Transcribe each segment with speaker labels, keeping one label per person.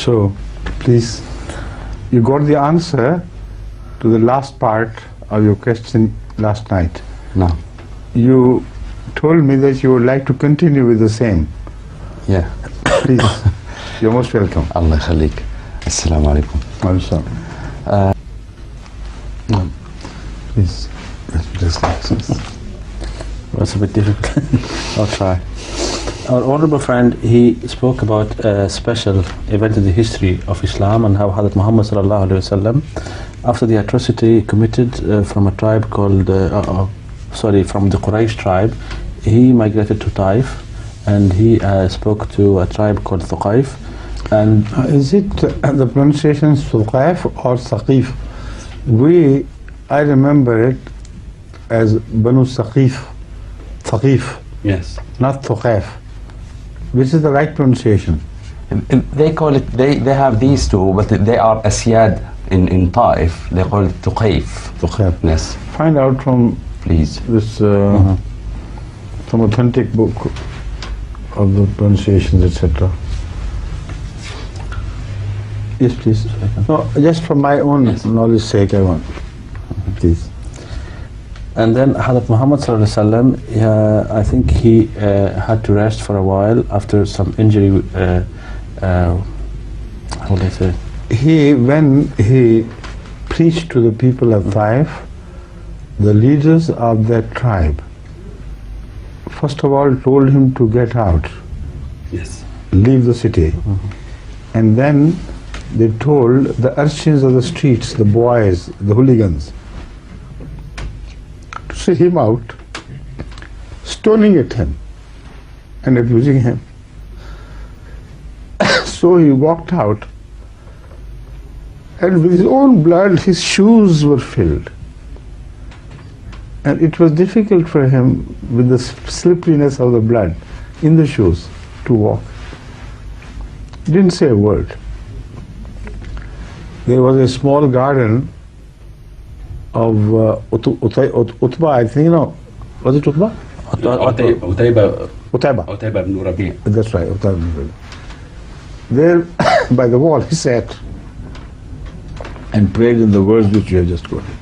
Speaker 1: So, please, you got the answer to the last part of your question last night.
Speaker 2: No.
Speaker 1: You told me that you would like to continue with the same.
Speaker 2: Yeah.
Speaker 1: Please, you're most welcome.
Speaker 2: Allah khalik. Assalamu alaikum.
Speaker 1: No. Please, just like this.
Speaker 3: That's a bit difficult. I'll try. Our honorable friend, he spoke about a special event in the history of Islam and how Hadith Muhammad sallallahu alaihi wasallam, after the atrocity committed from a tribe called, from the Quraysh tribe, he migrated to Taif and he spoke to a tribe called Thuqaif. And
Speaker 1: is it the pronunciation Thuqaif or Saqif? I remember it as Banu Saqif. Thaqif.
Speaker 2: Yes.
Speaker 1: Not Thuqaif. Which is the right pronunciation?
Speaker 2: They call it, they have these two, but they are Asyad in Taif. They call it Thuqaif.
Speaker 1: Thuqaif.
Speaker 2: Yes.
Speaker 1: Find out from,
Speaker 2: please,
Speaker 1: this some authentic book of the pronunciations, etc. Yes, please. No, just for my own knowledge sake, I want. Please.
Speaker 3: And then Hadith Muhammad sallallahu alaihi wasallam, I think he had to rest for a while after some injury. How would I say?
Speaker 1: When he preached to the people of Taif, the leaders of that tribe, first of all, told him to get out.
Speaker 2: Yes.
Speaker 1: Leave the city. And then they told the urchins of the streets, the boys, the hooligans, to see him out, stoning at him and abusing him. So he walked out, and with his own blood his shoes were filled. And it was difficult for him, with the slipperiness of the blood in the shoes, to walk. He didn't say a word. There was a small garden of Utbah, I think, was it Utbah? Utbah
Speaker 2: ibn Rabi'.
Speaker 1: That's right, Utbah ibn Rabi'. There, by the wall, he sat and prayed in the words which you have just quoted.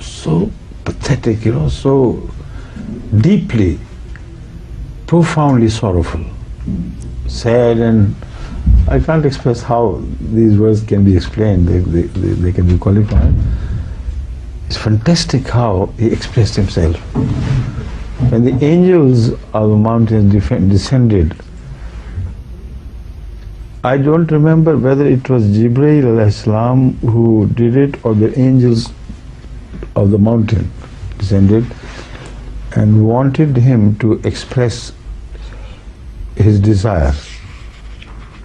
Speaker 1: So pathetic, so deeply, profoundly sorrowful, sad, and I can't express how these words can be explained. They can be qualified. It's fantastic how he expressed himself. When the angels of the mountains descended, I don't remember whether it was Jibreel alayhi salam who did it or the angels of the mountain descended and wanted him to express his desire,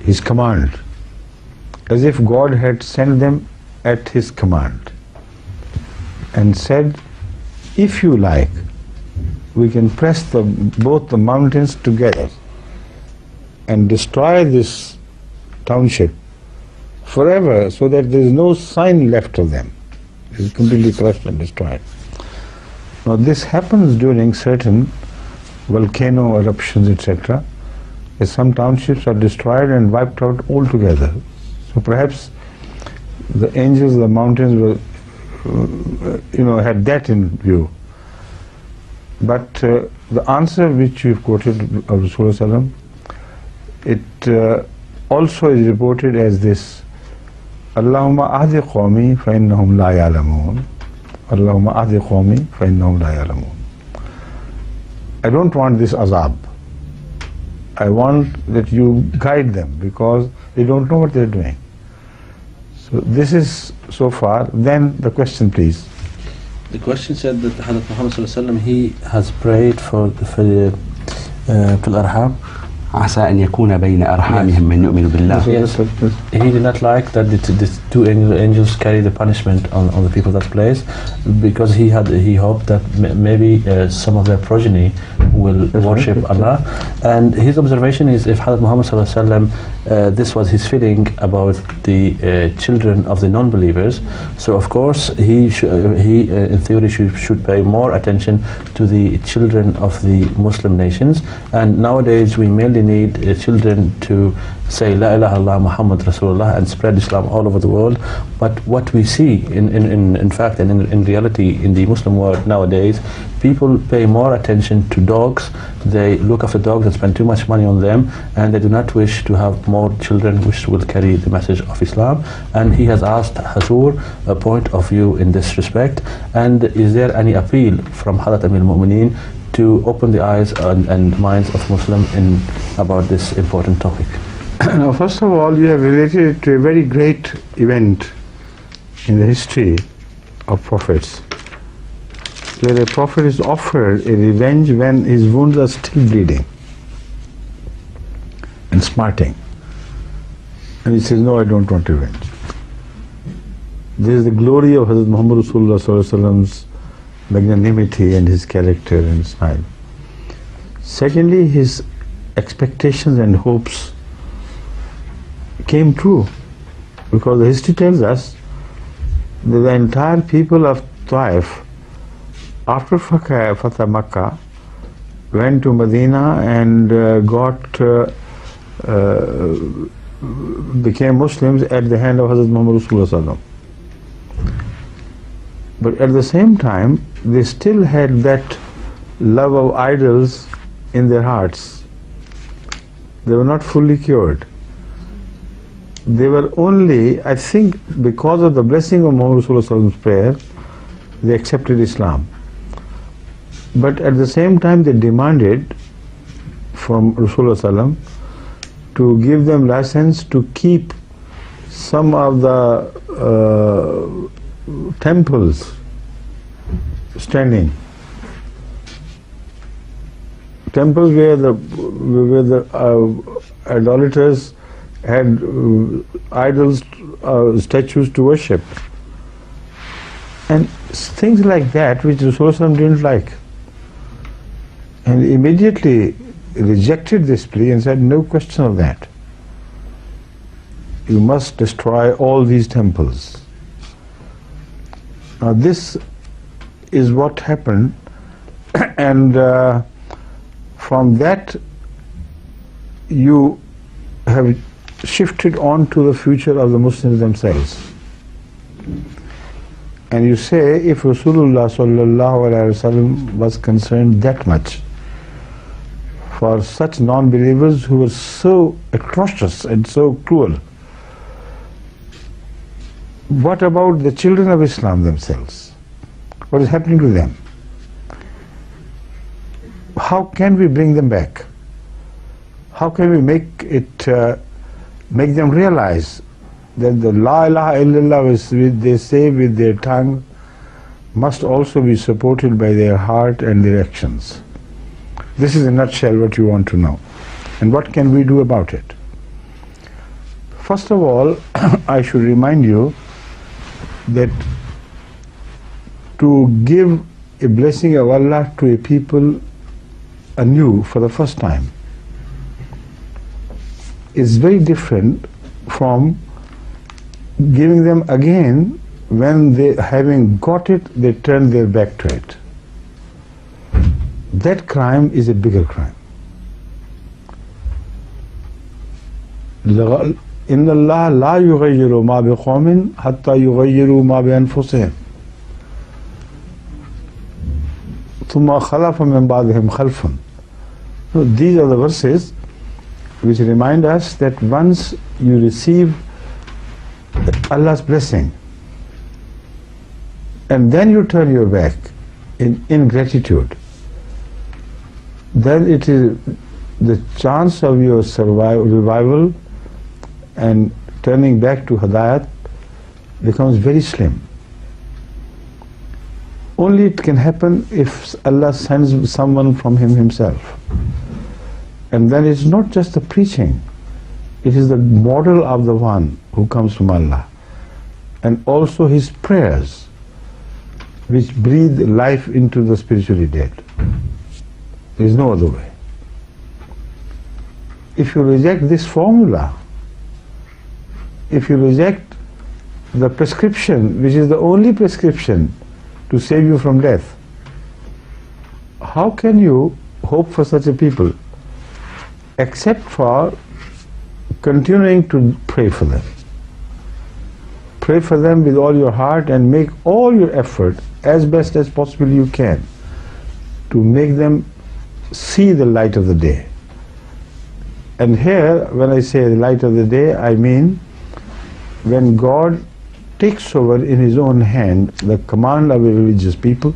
Speaker 1: his command, as if God had sent them at his command and said, if you like, we can press both the mountains together and destroy this township forever, so that there is no sign left of them. It is completely crushed and destroyed. Now this happens during certain volcano eruptions, etc. Some townships are destroyed and wiped out altogether. So perhaps the angels of the mountains were, had that in view. But the answer which you've quoted of Rasulullah, it also is reported as this: Allahumma ahdi qawmi fa innahum la ya'lamun. Allahumma ahdi qawmi fa innahum la ya'lamun. I don't want this azab. I want that you guide them, because they don't know what they're doing. So this is so far. Then the question, please.
Speaker 3: The question said that Hadith Muhammad sallallahu alaihi wasallam, he has prayed for the arham.
Speaker 2: عسى أن يكون بين أرحامهم من يؤمن بالله.
Speaker 3: Yes. He did not like that the two angels carry the punishment on the people of that place, because he hoped that maybe some of their progeny will worship Allah. And his observation is, if Hadith Muhammad sallallahu alaihi wasallam, this was his feeling about the children of the non-believers, so of course he in theory should pay more attention to the children of the Muslim nations. And nowadays we mainly really need children to say La ilaha illallah Muhammad Rasulullah and spread Islam all over the world. But what we see in fact and in reality in the Muslim world nowadays, people pay more attention to dogs. They look after dogs and spend too much money on them, and they do not wish to have more children which will carry the message of Islam. And he has asked Hazur a point of view in this respect, and is there any appeal from Hazrat Amir al-Mu'mineen to open the eyes and minds of Muslims about this important topic?
Speaker 1: Now, first of all, you have related it to a very great event in the history of prophets, where a prophet is offered a revenge when his wounds are still bleeding and smarting. And he says, no, I don't want revenge. This is the glory of Hazrat Muhammad Rasulullah Sallallahu Alaihi Wasallam's magnanimity and his character and smile. Secondly, his expectations and hopes came true, because the history tells us that the entire people of Taif, after Fatah Makkah, went to Medina and became Muslims at the hand of Hazrat Muhammad Rasulullah Sallallahu Alaihi Wasallam. But at the same time, they still had that love of idols in their hearts. They were not fully cured. They were only, I think, because of the blessing of Muhammad Rasulullah Sallallahu Alaihi Wasallam's prayer, they accepted Islam. But at the same time, they demanded from Rasulullah Sallallahu Alaihi Wasallam to give them license to keep some of the temples standing. Temples where the idolaters had idols, statues to worship, and things like that which Rasulullah didn't like, and immediately rejected this plea and said, no question of that. You must destroy all these temples. Now this is what happened, and from that you have shifted on to the future of the Muslims themselves. And you say, if Rasulullah Sallallahu Alaihi Wasallam was concerned that much for such non-believers who were so atrocious and so cruel, what about the children of Islam themselves? What is happening to them? How can we bring them back? How can we make them realize that the La ilaha illallah they say with their tongue must also be supported by their heart and their actions? This is in a nutshell what you want to know. And what can we do about it? First of all, I should remind you that to give a blessing of Allah to a people anew for the first time is very different from giving them again when they, having got it, they turn their back to it. That crime is a bigger crime. إِنَّ اللَّهَ لَا يُغَيِّرُ مَا بِقَوْمٍ حَتَّى يُغَيِّرُوا مَا بِأَنفُسِهِمْ ثُمَّ خَلَفَ مِن بَعْدِهِمْ خَلْفٌ. So these are the verses which remind us that once you receive Allah's blessing and then you turn your back in ingratitude, then it is the chance of your revival and turning back to Hidayat becomes very slim. Only it can happen if Allah sends someone from Him Himself. And then it's not just the preaching, it is the model of the one who comes from Allah, and also his prayers which breathe life into the spiritually dead. There is no other way. If you reject this formula, if you reject the prescription which is the only prescription to save you from death, how can you hope for such a people? except for continuing to pray for them. Pray for them with all your heart and make all your effort as best as possible you can to make them see the light of the day. And here, when I say the light of the day, I mean when God takes over in His own hand the command of a religious people,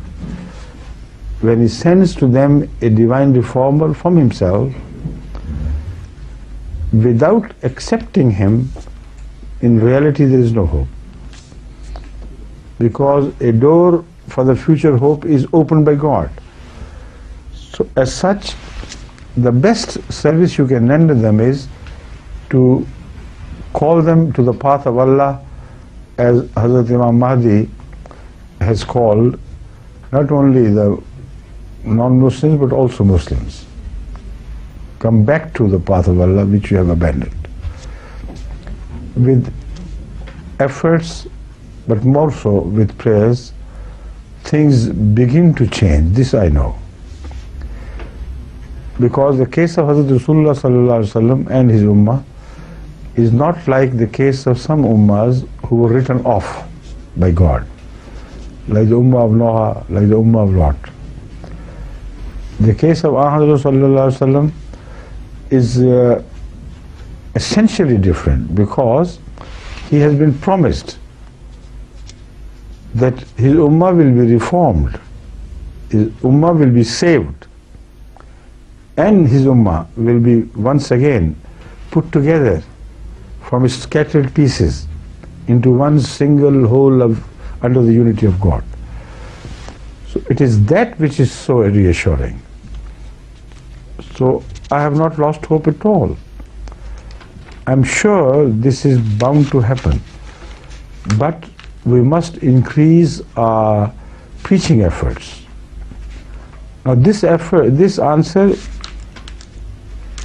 Speaker 1: when He sends to them a divine reformer from Himself, without accepting Him, in reality there is no hope. Because a door for the future hope is opened by God. So as such, the best service you can render them is to call them to the path of Allah, as Hazrat Imam Mahdi has called not only the non-Muslims but also Muslims. Come back to the path of Allah which you have abandoned. With efforts, but more so with prayers, things begin to change. This I know. Because the case of Hazrat Rasulullah sallallahu alaihi wasallam and his ummah is not like the case of some ummahs who were written off by God, like the ummah of Noah, like the ummah of Lot. The case of Ahmad sallallahu alaihi wasallam is essentially different, because he has been promised that his ummah will be reformed, his ummah will be saved, and his ummah will be once again put together from its scattered pieces into one single whole under the unity of God. So it is that which is so reassuring. So I have not lost hope at all. I'm sure this is bound to happen, but we must increase our preaching efforts. Now this answer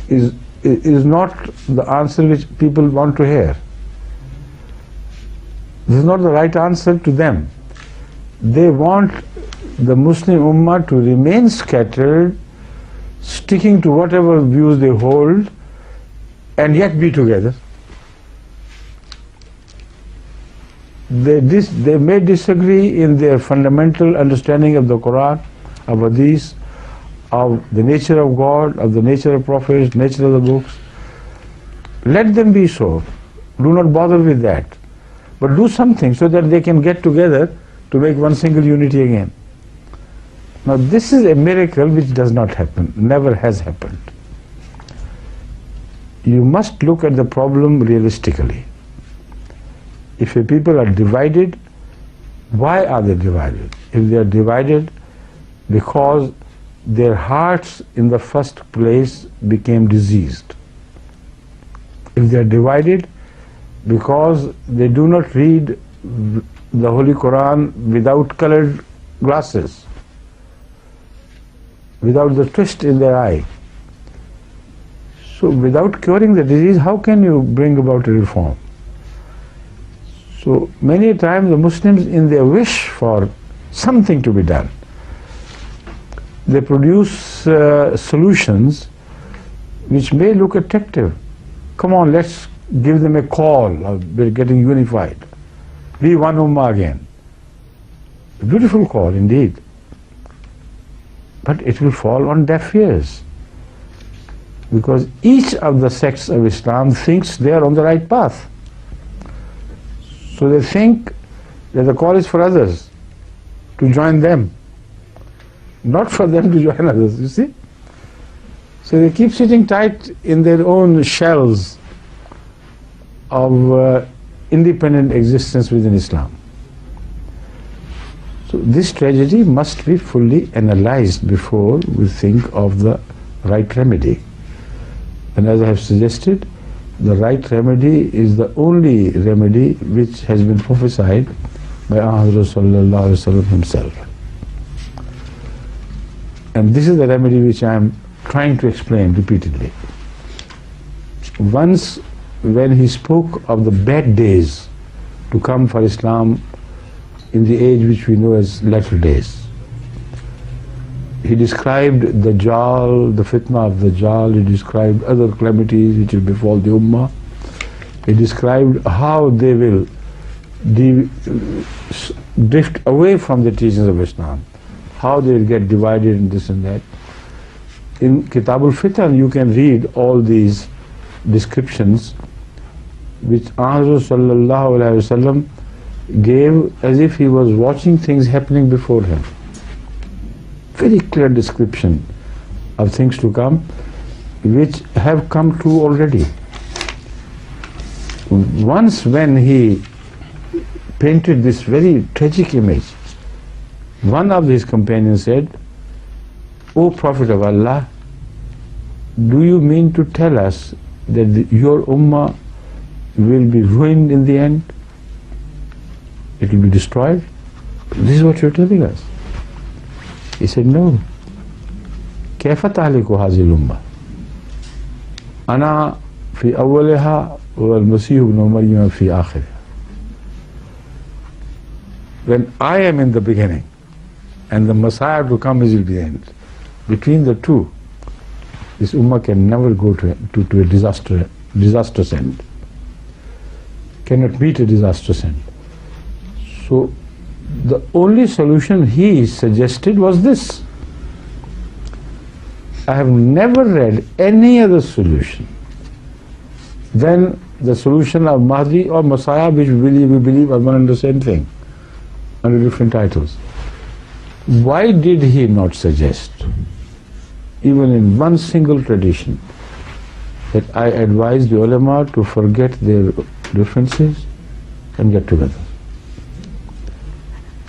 Speaker 1: is not the answer which people want to hear. This is not the right answer to them. They want the Muslim Ummah to remain scattered, sticking to whatever views they hold, and yet be together. They may disagree in their fundamental understanding of the Quran, of Hadith, of the nature of God, of the nature of prophets, nature of the books. Let them be so. Do not bother with that. But do something so that they can get together to make one single unity again. Now this is a miracle which does not happen, never has happened. You must look at the problem realistically. If a people are divided, why are they divided? If they are divided because their hearts in the first place became diseased. If they are divided because they do not read the Holy Quran without colored glasses, without the twist in their eye. So without curing the disease, how can you bring about a reform? So many times the Muslims, in their wish for something to be done, they produce solutions which may look attractive. Come on, let's give them a call of getting unified. Be one ummah again. A beautiful call indeed. But it will fall on deaf ears. Because each of the sects of Islam thinks they are on the right path. So they think that the call is for others to join them, not for them to join others, you see. So they keep sitting tight in their own shells of independent existence within Islam. So this tragedy must be fully analyzed before we think of the right remedy. And as I have suggested, the right remedy is the only remedy which has been prophesied by Rasulullah himself. And this is the remedy which I am trying to explain repeatedly. Once, when he spoke of the bad days to come for Islam in the age which we know as latter days, He described the Dajjal, the fitna of the Dajjal. He described other calamities which will befall the Ummah. He described how they will drift away from the teachings of Islam, how they will get divided in this and that. In Kitab al-Fitan you can read all these descriptions which Rasul sallallahu alaihi wasallam gave as if he was watching things happening before him. Very clear description of things to come which have come true already. Once when he painted this very tragic image, one of his companions said, "O Prophet of Allah, do you mean to tell us that your ummah will be ruined in the end? It will be destroyed? This is what you're telling us." He said, "No. كيف تهلك هذه الأمة؟ أنا في أولها والمسيح ابن مريم في آخرها." When I am in the beginning and the Messiah to come is in the end, between the two, this ummah can never go to a disastrous end. Cannot meet a disastrous end. So the only solution he suggested was this. I have never read any other solution than the solution of Mahdi or Messiah, which we believe are one and the same thing, under different titles. Why did he not suggest, even in one single tradition, that I advise the ulama to forget their differences and get together?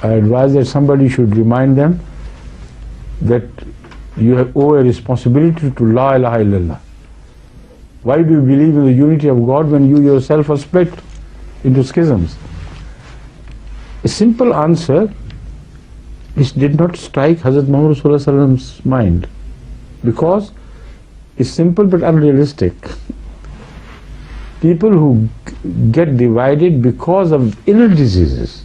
Speaker 1: I advise that somebody should remind them that you owe a responsibility to La ilaha illallah. Why do you believe in the unity of God when you yourself are split into schisms? A simple answer which did not strike Hazrat Muhammad Sallallahu Alaihi Wasallam's mind, because it's simple but unrealistic. People who get divided because of inner diseases,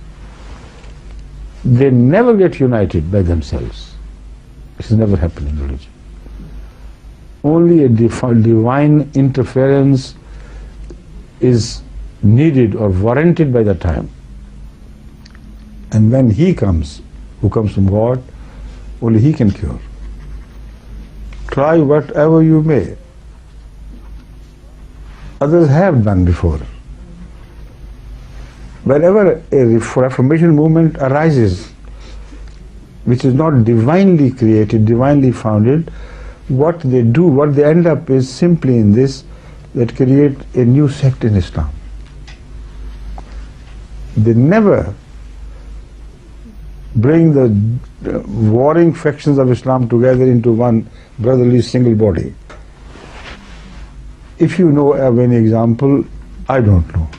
Speaker 1: they never get united by themselves. This has never happened in religion. Only a divine interference is needed or warranted by the time. And when he comes, who comes from God, only he can cure. Try whatever you may. Others have done before. Whenever a Reformation movement arises, which is not divinely created, divinely founded, what they do, what they end up is simply in this, that create a new sect in Islam. They never bring the warring factions of Islam together into one brotherly single body. If you know of any example, I don't know.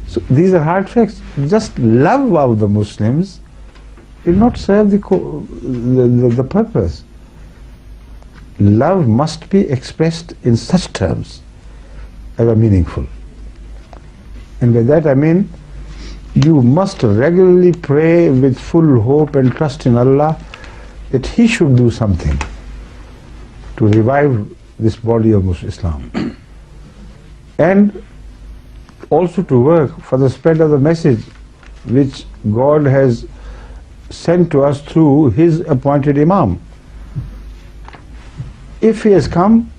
Speaker 1: So these are hard facts. Just love of the Muslims will not serve the purpose. Love must be expressed in such terms as are meaningful. And by that I mean, you must regularly pray with full hope and trust in Allah that He should do something to revive this body of Islam, and also to work for the spread of the message which God has sent to us through His appointed Imam. If he has come,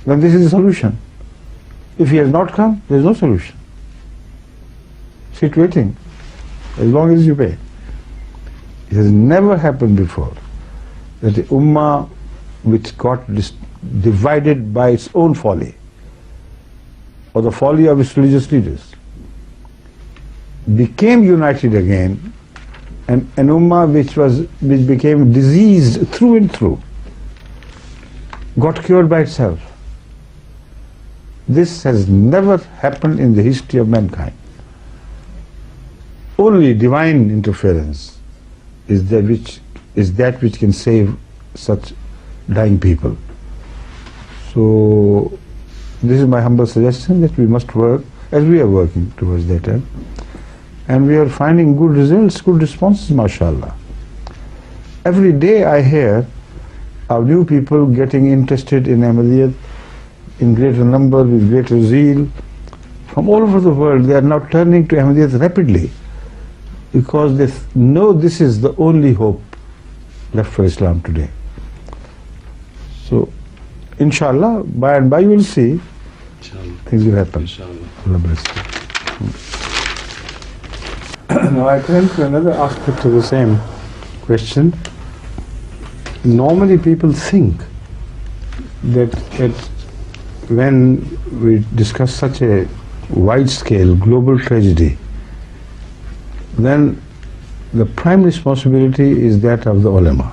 Speaker 1: then this is the solution. If he has not come, there is no solution. Sit waiting as long as you pay. It has never happened before that the Ummah which got divided by its own folly or the folly of its religious leaders became united again, and an Ummah which became diseased through and through got cured by itself. This has never happened in the history of mankind. Only divine interference is that which can save such dying people. So this is my humble suggestion, that we must work as we are working towards that end, and we are finding good results, good responses, mashallah. every day I hear of new people getting interested in Ahmadiyyat in greater number, with greater zeal. From all over the world, they are now turning to Ahmadiyyat rapidly because they know this is the only hope left for Islam today. So, inshallah, by and by you will see things will happen.
Speaker 3: Inshallah.
Speaker 1: Allah bless you. Now I turn to another aspect of the same question. Normally people think that when we discuss such a wide-scale global tragedy, then the prime responsibility is that of the ulama.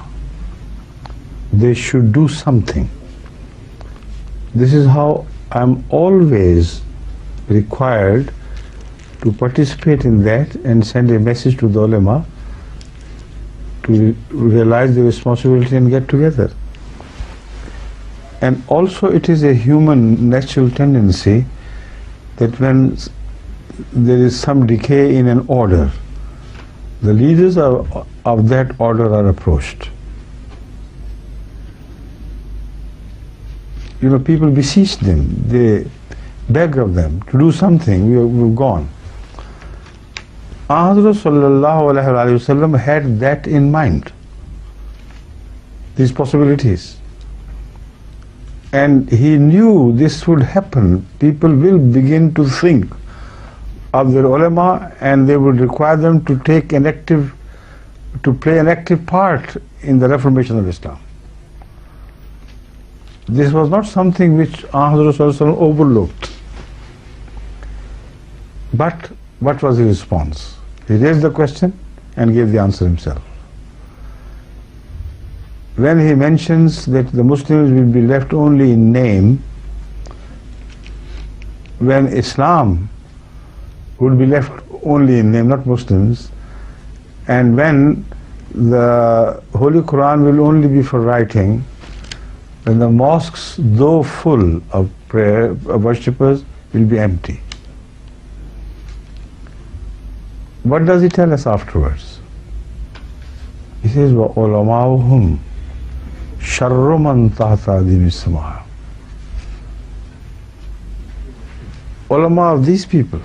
Speaker 1: They should do something. This is how I'm always required to participate in that and send a message to the ulama to realize the responsibility and get together. And also it is a human natural tendency that when there is some decay in an order, the leaders of that order are approached. You know, people beseech them, they beg of them to do something. We've gone. Hazrat sallallahu alaihi wasallam had that in mind, these possibilities. And he knew this would happen. People will begin to think of their ulama and they would require them to play an active part in the reformation of Islam. This was not something which Hazrat sallallahu alaihi wasallam overlooked. But what was his response? He raised the question and gave the answer himself. When he mentions that the Muslims will be left only in name, when Islam would be left only in name, not Muslims, and when the Holy Quran will only be for writing, when the mosques, though full of prayer worshippers, will be empty. What does he tell us afterwards? He says, وَعُلَمَاؤُهُمْ شَرُّ مَنْ تَحْتَ عَدِيمِ السَّمَاءِ. Ulama of these people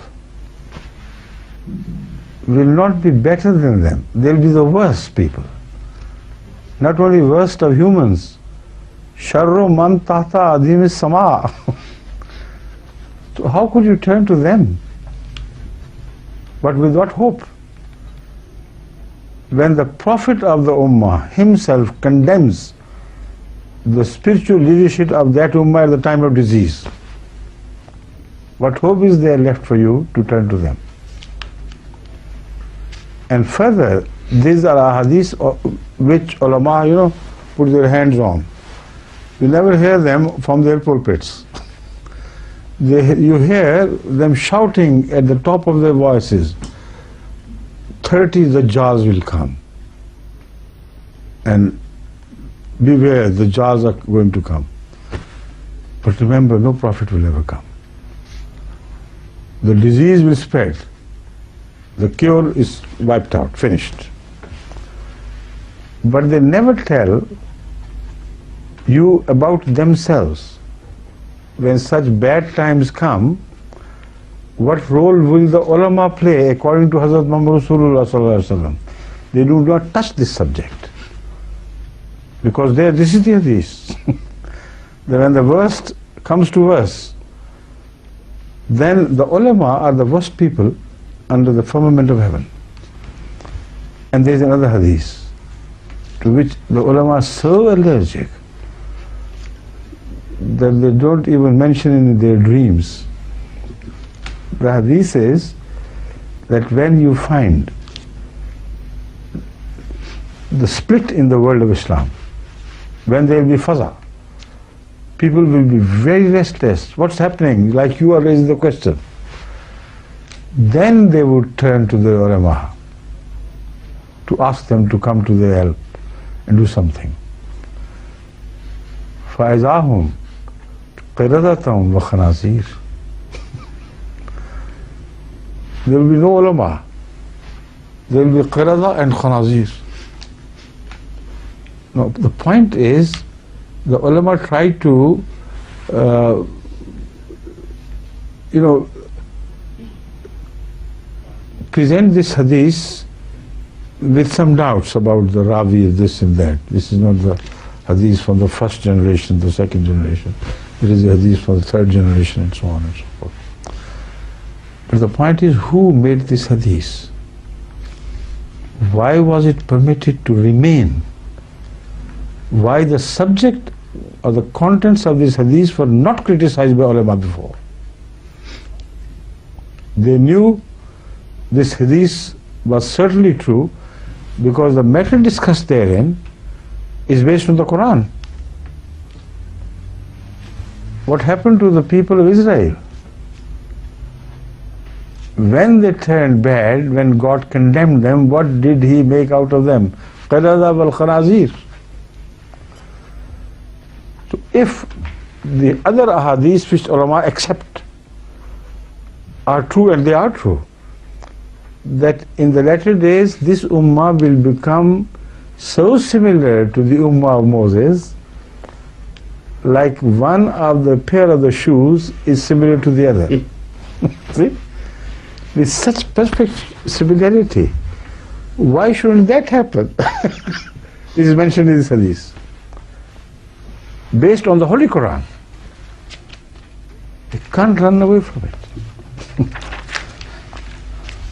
Speaker 1: will not be better than them. They'll be the worst people. Not only worst of humans, شَرُّ مَنْ تَحْتَ عَدِيمِ السَّمَاءِ. So how could you turn to them? But with what hope? When the Prophet of the Ummah himself condemns the spiritual leadership of that Ummah at the time of disease, what hope is there left for you to turn to them? And further, these are hadiths which ulama, put their hands on. You never hear them from their pulpits. You hear them shouting at the top of their voices, 30 Dajjals will come. And beware, the Dajjals are going to come. But remember, no prophet will ever come. The disease will spread. The cure is wiped out, finished. But they never tell you about themselves. When such bad times come, what role will the ulama play according to Hazrat Muhammad Rasulullah sallallahu alaihi wasallam? They do not touch this subject. Because this is the hadith. That when the worst comes to worst, then the ulama are the worst people under the firmament of heaven. And there is another hadith to which the ulama are so allergic that they don't even mention in their dreams. The hadith says that when you find the split in the world of Islam, when there will be faza, people will be very restless. What's happening? Like you are raising the question. Then they would turn to the ulama to ask them to come to their help and do something. فَإِذَاهُمْ قِرَدَةً وَخَنَازِيرٌ. There will be no ulama. There will be qirada and khanazir. No, the point is, the ulama try to, present this hadith with some doubts about the rawi, this and that. This is not the hadith from the first generation, the second generation. It is a hadith from the third generation, and so on and so forth. But the point is, who made this hadith? Why was it permitted to remain? Why the subject or the contents of this hadith were not criticized by ulama before? They knew this hadith was certainly true because the matter discussed therein is based on the Quran. What happened to the people of Israel? When they turned bad, when God condemned them, what did He make out of them? Qadada wal khanazir. So if the other ahadith which ulama accept are true, and they are true, that in the latter days this ummah will become so similar to the ummah of Moses, like one of the pair of the shoes is similar to the other. See? With such perfect similarity. Why shouldn't that happen? This is mentioned in this hadith. Based on the Holy Quran. You can't run away from it.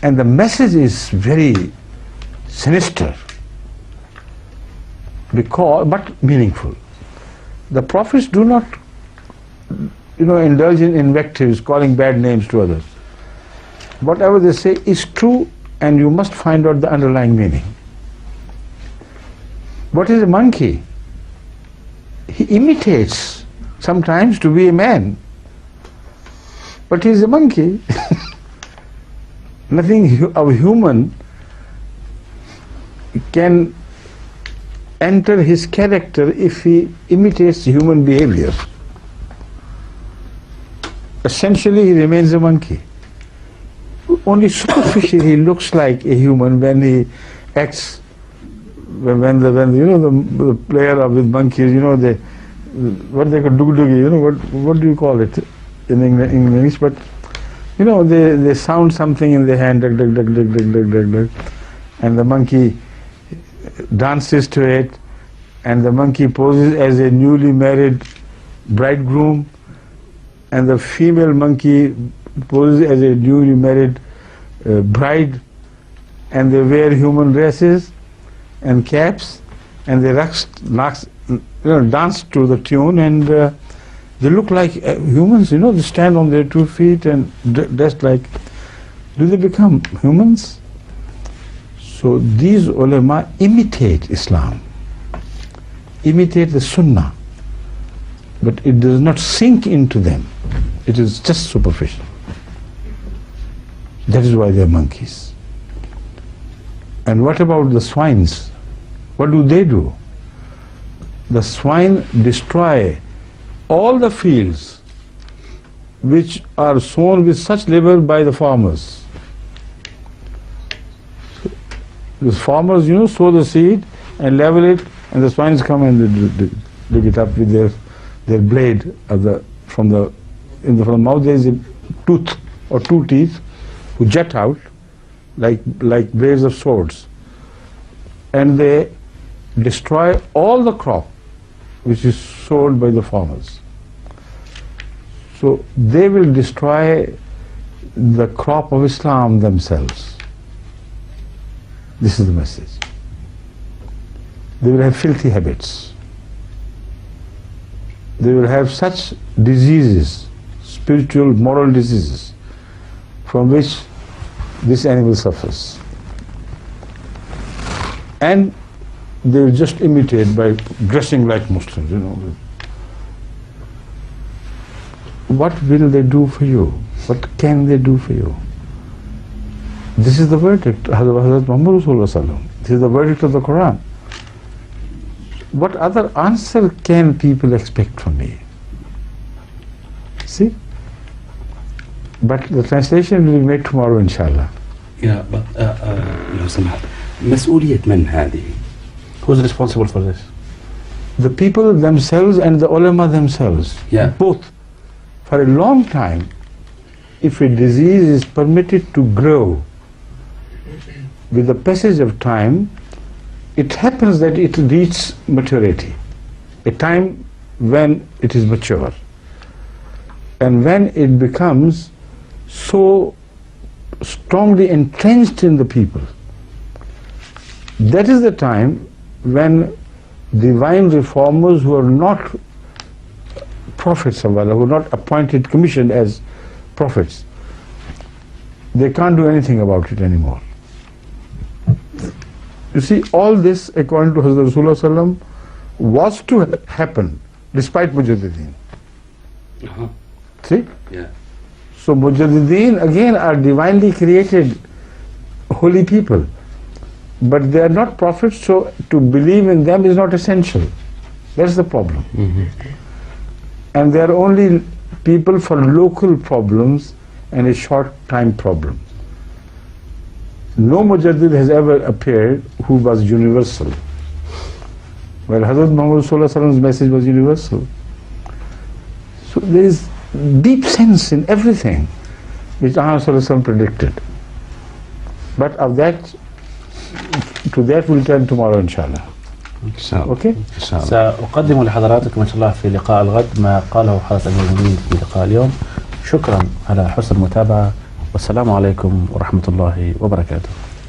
Speaker 1: And the message is very sinister, but meaningful. The prophets do not, indulge in invectives, calling bad names to others. Whatever they say is true, and you must find out the underlying meaning. What is a monkey? He imitates sometimes to be a man, but he is a monkey. Nothing of human can enter his character if he imitates human behavior. Essentially, he remains a monkey. Only superficially he looks like a human when he acts. When the player of with monkeys, what they call dugdugi, what do you call it in English? But they sound something in their hand, dug, dug, dug, dug, dug, dug, dug, dug, and the monkey dances to it, and the monkey poses as a newly married bridegroom, and the female monkey poses as a newly married bride, and they wear human dresses and caps, and they dance to the tune, and they look like humans, they stand on their 2 feet and dressed like. Do they become humans? So these ulama imitate Islam, imitate the Sunnah, but it does not sink into them. It is just superficial. That is why they are monkeys. And what about the swines? What do? The swine destroy all the fields which are sown with such labor by the farmers. The farmers, sow the seed and level it, and the swines come and they dig it up with their blade from the mouth. There is a tooth or 2 teeth who jut out like blades of swords, and they destroy all the crop which is sold by the farmers. So they will destroy the crop of Islam themselves. This is the message. They will have filthy habits. They will have such diseases, spiritual, moral diseases, from which this animal suffers. And they will just imitate by dressing like Muslims, What will they do for you? What can they do for you? This is the verdict, Hazrat Muhammad Rasulullah. This is the verdict of the Quran. What other answer can people expect from me? See? But the translation will be made tomorrow, inshallah.
Speaker 2: Yeah, but لو سمحت مسؤولية من هذه?
Speaker 3: Who's responsible for this?
Speaker 1: the people themselves and the ulama themselves.
Speaker 2: Yeah.
Speaker 1: Both. For a long time, if a disease is permitted to grow, with the passage of time, it happens that it reaches maturity, a time when it is mature. And when it becomes so strongly entrenched in the people, that is the time when divine reformers who are not prophets of Allah, who are not appointed, commissioned as prophets, they can't do anything about it anymore. You see, all this, according to Hazrat Rasulullah Sallam, was to happen despite Mujaddideen. See?
Speaker 2: Yeah.
Speaker 1: So Mujaddideen again are divinely created holy people, but they are not prophets, so to believe in them is not essential. That's the problem. And they are only people for local problems and a short time problem. No Mujaddid has ever appeared who was universal. Well, Hazrat Muhammad Sallallahu Alaihi Wasallam's message was universal. So there is deep sense in everything which Ahmad Sallallahu Alaihi Wasallam predicted. But of that, to that we'll turn tomorrow inshallah. Okay?
Speaker 3: سأقدم لحضراتكم إن شاء الله في لقاء الغد ما قاله حضرة أمير المؤمنين في لقاء اليوم. شكرا على حسن المتابعة والسلام عليكم ورحمة الله وبركاته.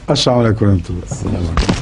Speaker 1: السلام عليكم ورحمة الله.